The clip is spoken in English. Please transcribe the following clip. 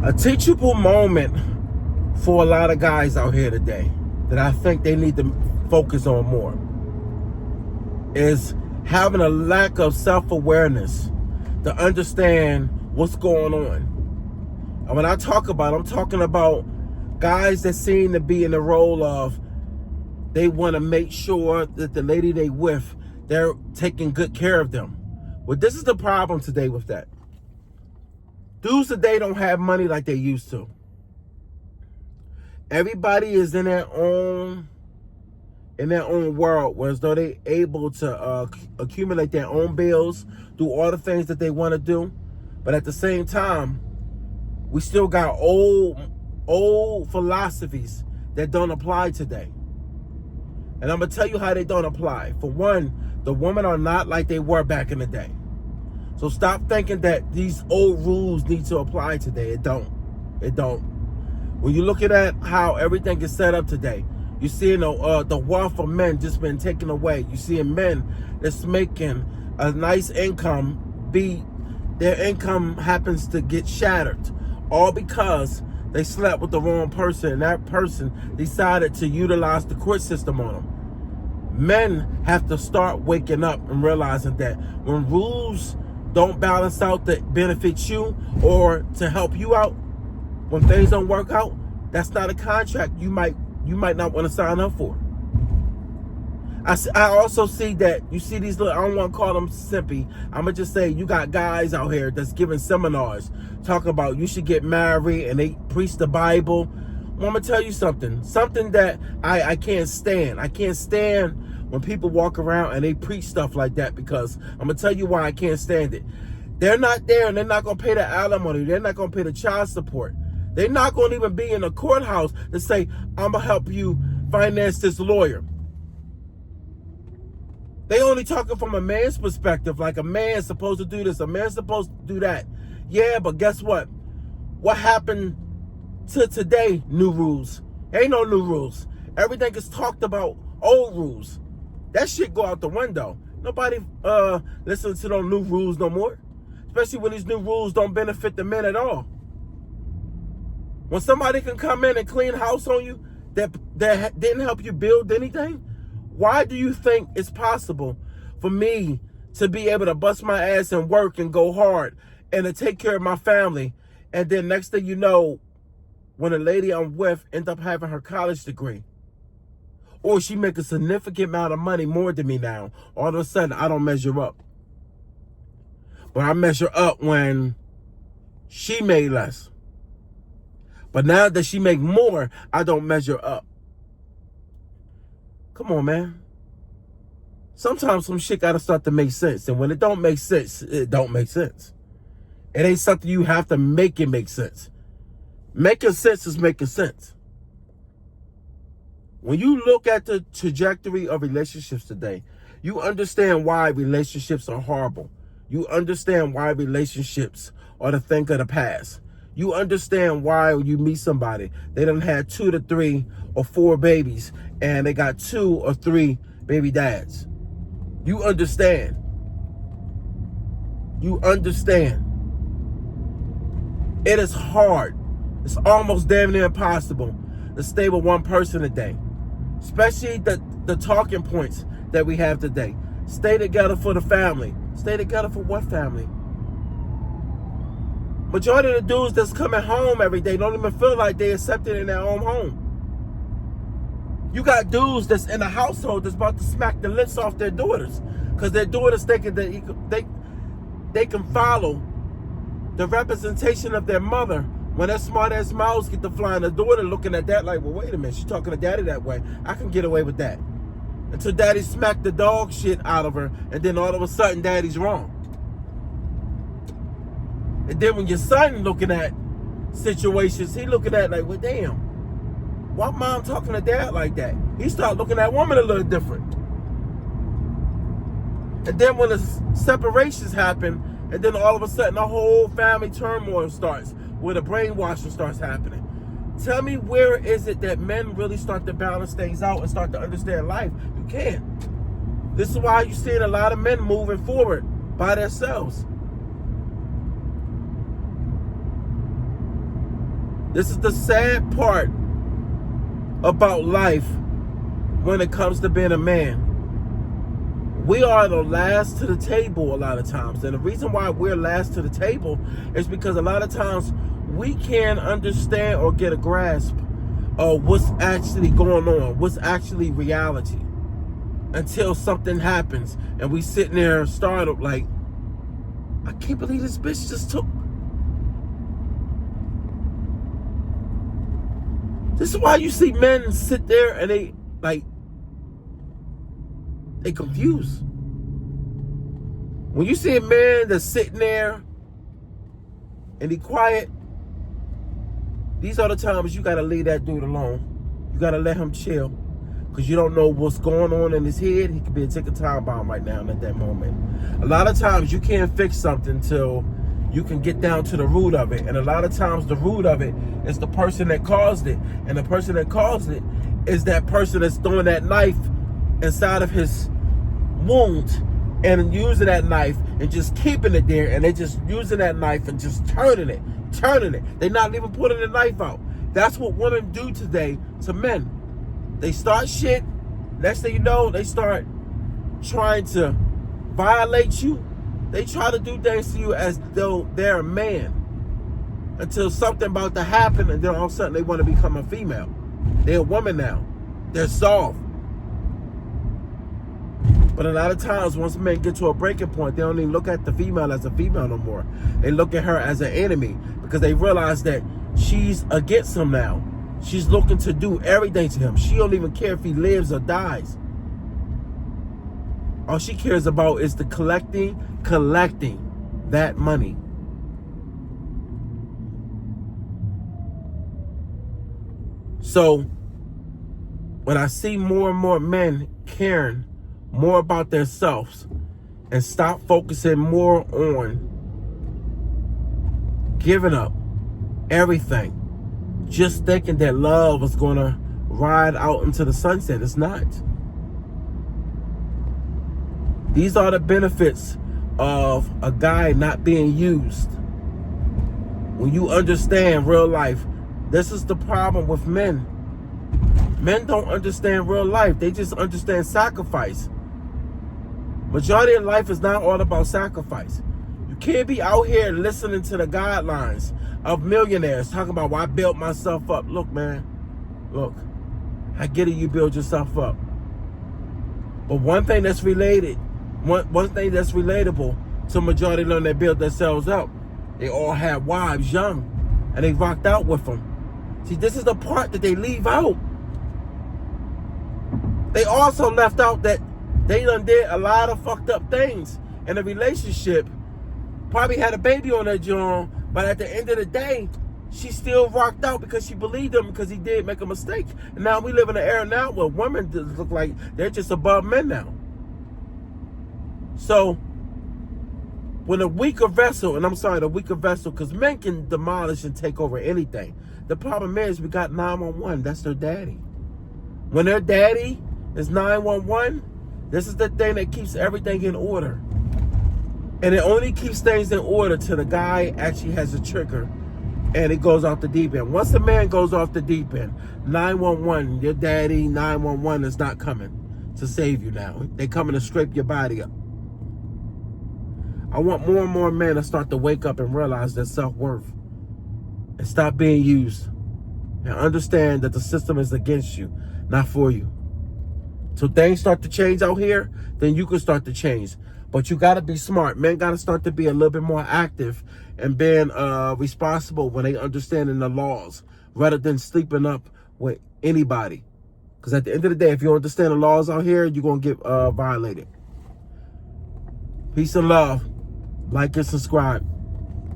A teachable moment for a lot of guys out here today that I think they need to focus on more is having a lack of self-awareness to understand what's going on. And when I talk about, I'm talking about guys that seem to be in the role of they want to make sure that the lady they with, they're taking good care of them. Well, this is the problem today with that. Dudes today don't have money like they used to. Everybody is in their own world, whereas though they able to accumulate their own bills, do all the things that they want to do, but at the same time, we still got old philosophies that don't apply today. And I'm gonna tell you how they don't apply. For one, the women are not like they were back in the day. So stop thinking that these old rules need to apply today. It don't. When you're looking at how everything is set up today, you're seeing the wealth of men just been taken away. You're seeing men that's making a nice income, their income happens to get shattered, all because they slept with the wrong person, and that person decided to utilize the court system on them. Men have to start waking up and realizing that when rules don't balance out that benefits you or to help you out, when things don't work out, that's not a contract you might not want to sign up for. I also see that you see these little, I don't want to call them simpy. I'm going to just say you got guys out here that's giving seminars talking about you should get married and they preach the Bible. Well, I'm going to tell you something that I can't stand. I can't stand when people walk around and they preach stuff like that, because I'm going to tell you why I can't stand it. They're not there and they're not going to pay the alimony. They're not going to pay the child support. They're not going to even be in the courthouse to say, I'm going to help you finance this lawyer. They only talking from a man's perspective, like a man's supposed to do this, a man's supposed to do that. Yeah, but guess what? What happened to today? New rules. Ain't no new rules. Everything is talked about old rules. That shit go out the window. Nobody listens to those new rules no more. Especially when these new rules don't benefit the men at all. When somebody can come in and clean house on you that didn't help you build anything, why do you think it's possible for me to be able to bust my ass and work and go hard and to take care of my family, and then next thing you know, when a lady I'm with ends up having her college degree, or she make a significant amount of money more than me now, all of a sudden I don't measure up. But I measure up when she made less. But now that she make more, I don't measure up. Come on, man. Sometimes some shit gotta start to make sense. And when it don't make sense, it don't make sense. It ain't something you have to make it make sense. Making sense is making sense. When you look at the trajectory of relationships today, you understand why relationships are horrible. You understand why relationships are the thing of the past. You understand why when you meet somebody, they done had 2 to 3 or 4 babies and they got 2 or 3 baby dads. You understand. You understand. It is hard. It's almost damn near impossible to stay with one person a day. Especially the talking points that we have today. Stay together for the family. Stay together for what family? Majority of the dudes that's coming home every day don't even feel like they accepted in their own home. You got dudes that's in a household that's about to smack the lips off their daughters because their daughters thinking that they can follow the representation of their mother. When that smart ass mouths get to flying, the daughter looking at that like, well, wait a minute, she's talking to daddy that way. I can get away with that. Until daddy smacked the dog shit out of her, and then all of a sudden daddy's wrong. And then when your son looking at situations, he looking at like, well, damn, why mom talking to dad like that? He start looking at woman a little different. And then when the separations happen, and then all of a sudden the whole family turmoil starts, where the brainwashing starts happening. Tell me, where is it that men really start to balance things out and start to understand life? You can't. This is why you're seeing a lot of men moving forward by themselves. This is the sad part about life when it comes to being a man. We are the last to the table a lot of times. And the reason why we're last to the table is because a lot of times we can't understand or get a grasp of what's actually going on, what's actually reality, until something happens and we sitting there startled like, I can't believe this bitch just took. This is why you see men sit there and they confused. When you see a man that's sitting there and he quiet, these are the times you gotta leave that dude alone. You gotta let him chill, because you don't know what's going on in his head. He could be a ticking time bomb right now at that moment. A lot of times you can't fix something till you can get down to the root of it. And a lot of times the root of it is the person that caused it. And the person that caused it is that person that's throwing that knife inside of his wound and using that knife and just keeping it there. And they just using that knife and just turning it. They're not even putting the knife out. That's what women do today to men. They start shit. Next thing you know, they start trying to violate you. They try to do things to you as though they're a man, until something about to happen, and then all of a sudden they want to become a female. They're a woman now. They're soft. But a lot of times, once men get to a breaking point, they don't even look at the female as a female no more. They look at her as an enemy, because they realize that she's against him now. She's looking to do everything to him. She don't even care if he lives or dies. All she cares about is the collecting that money. So when I see more and more men caring more about themselves and stop focusing more on giving up everything, just thinking that love is going to ride out into the sunset. It's not. These are the benefits of a guy not being used. When you understand real life, this is the problem with men. Men don't understand real life. They just understand sacrifice. Majority of life is not all about sacrifice. You can't be out here listening to the guidelines of millionaires talking about, well, I built myself up. Look, man, look, I get it, you build yourself up. But one thing that's related, one thing that's relatable to majority of them that built themselves up, they all had wives young and they rocked out with them. See, this is the part that they leave out. They also left out that they done did a lot of fucked up things in a relationship. Probably had a baby on that joint, but at the end of the day, she still rocked out because she believed him, because he did make a mistake. And now we live in an era now where women look like they're just above men now. So when the weaker vessel, because men can demolish and take over anything. The problem is we got 911. That's their daddy. When their daddy is 911, this is the thing that keeps everything in order. And it only keeps things in order till the guy actually has a trigger and it goes off the deep end. Once the man goes off the deep end, 911, your daddy, 911 is not coming to save you now. They're coming to scrape your body up. I want more and more men to start to wake up and realize their self-worth and stop being used and understand that the system is against you, not for you. So things start to change out here, then you can start to change. But you got to be smart. Men got to start to be a little bit more active and being responsible when they understanding the laws, rather than sleeping up with anybody. Because at the end of the day, if you don't understand the laws out here, you're going to get violated. Peace and love. Like and subscribe.